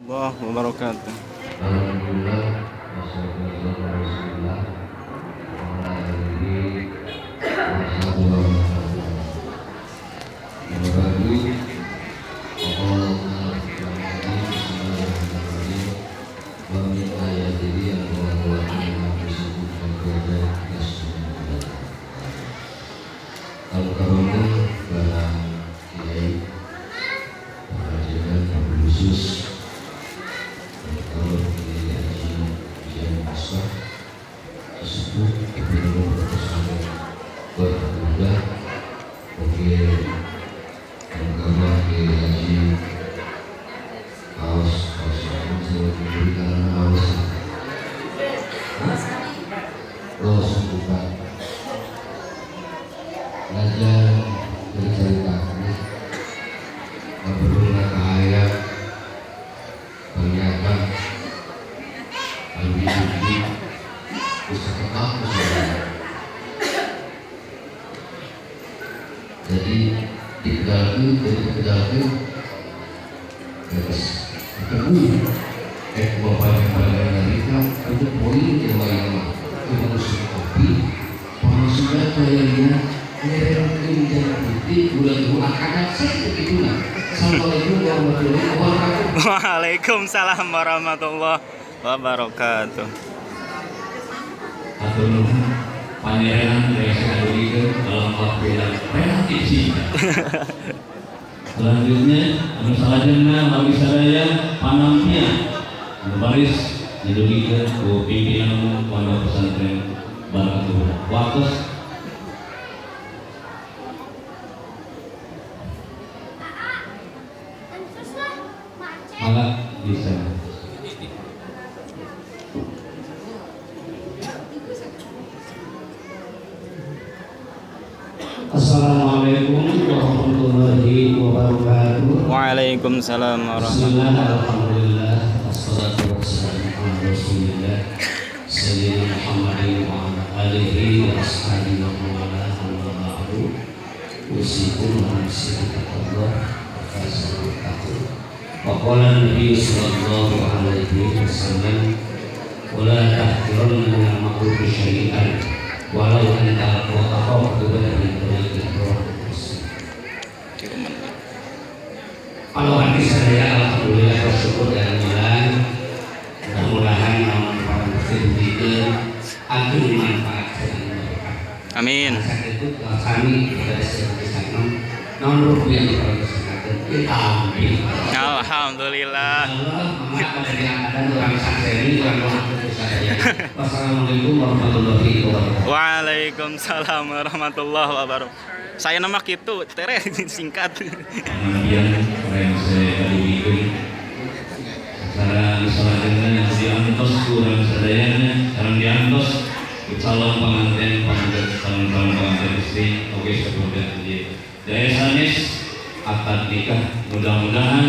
Allah wabarakatuh. Alhamdulillah wassalatu wassalamu ala Rasulillah wa ala alihi wa sahbihi belajar bercerita berbeda ayat ternyata alhamdulillah bisa ketemu jadi dikenalkan terus ketemu bapaknya pada Amerika itu poin yang lain terus kopi sudah kayaknya mungkin jangan bukti bulan akan seperti itulah. Assalamualaikum warahmatullahi wabarakatuh. Waalaikumsalam warahmatullahi wabarakatuh. Atau pangeran dari Katolik dalam waktu yang relatif singkat. Selanjutnya, anu salajengna lawi sadaya panampian anu baris didugikeun ku pimpinan pondok pesantren Barakatul Wakos. Maka bisa. Assalamualaikum warahmatullahi wabarakatuh. Waalaikumsalam warahmatullahi Bismillah, alhamdulillah, wassalatu wassalamu ala rasulillah Sayyidina Muhammadin wa ala alihi wa ashabihi wa mawala amma ba'du. Usikum wa nasihat Allah wa fasalu taqwa. Wa qala Nabi sallallahu alaihi wasallam wala tahqiranna min al-ma'ruf syai'an walau an ta'aqahu bi kalau hati saya alhamdulillah bersyukur dan mudah mudah-mudahan namun para muslim itu akan manfaat dan berkah. Amin. Saat itu kami pada sekitar nomor yang diperlukan kita ambil. Alhamdulillah. Allah mengapa dari angkatan orang santri orang waktu saya. Wassalamualaikum warahmatullahi wabarakatuh. Waalaikumsalam warahmatullahi wabarakatuh. Saya nama kitu tere singkat. Kemudian saya bikin secara selanjutnya yang diantos kurang sedayanya sekarang diantos calon pengantin calon pengantin istri oke seperti daya sanis akad nikah mudah-mudahan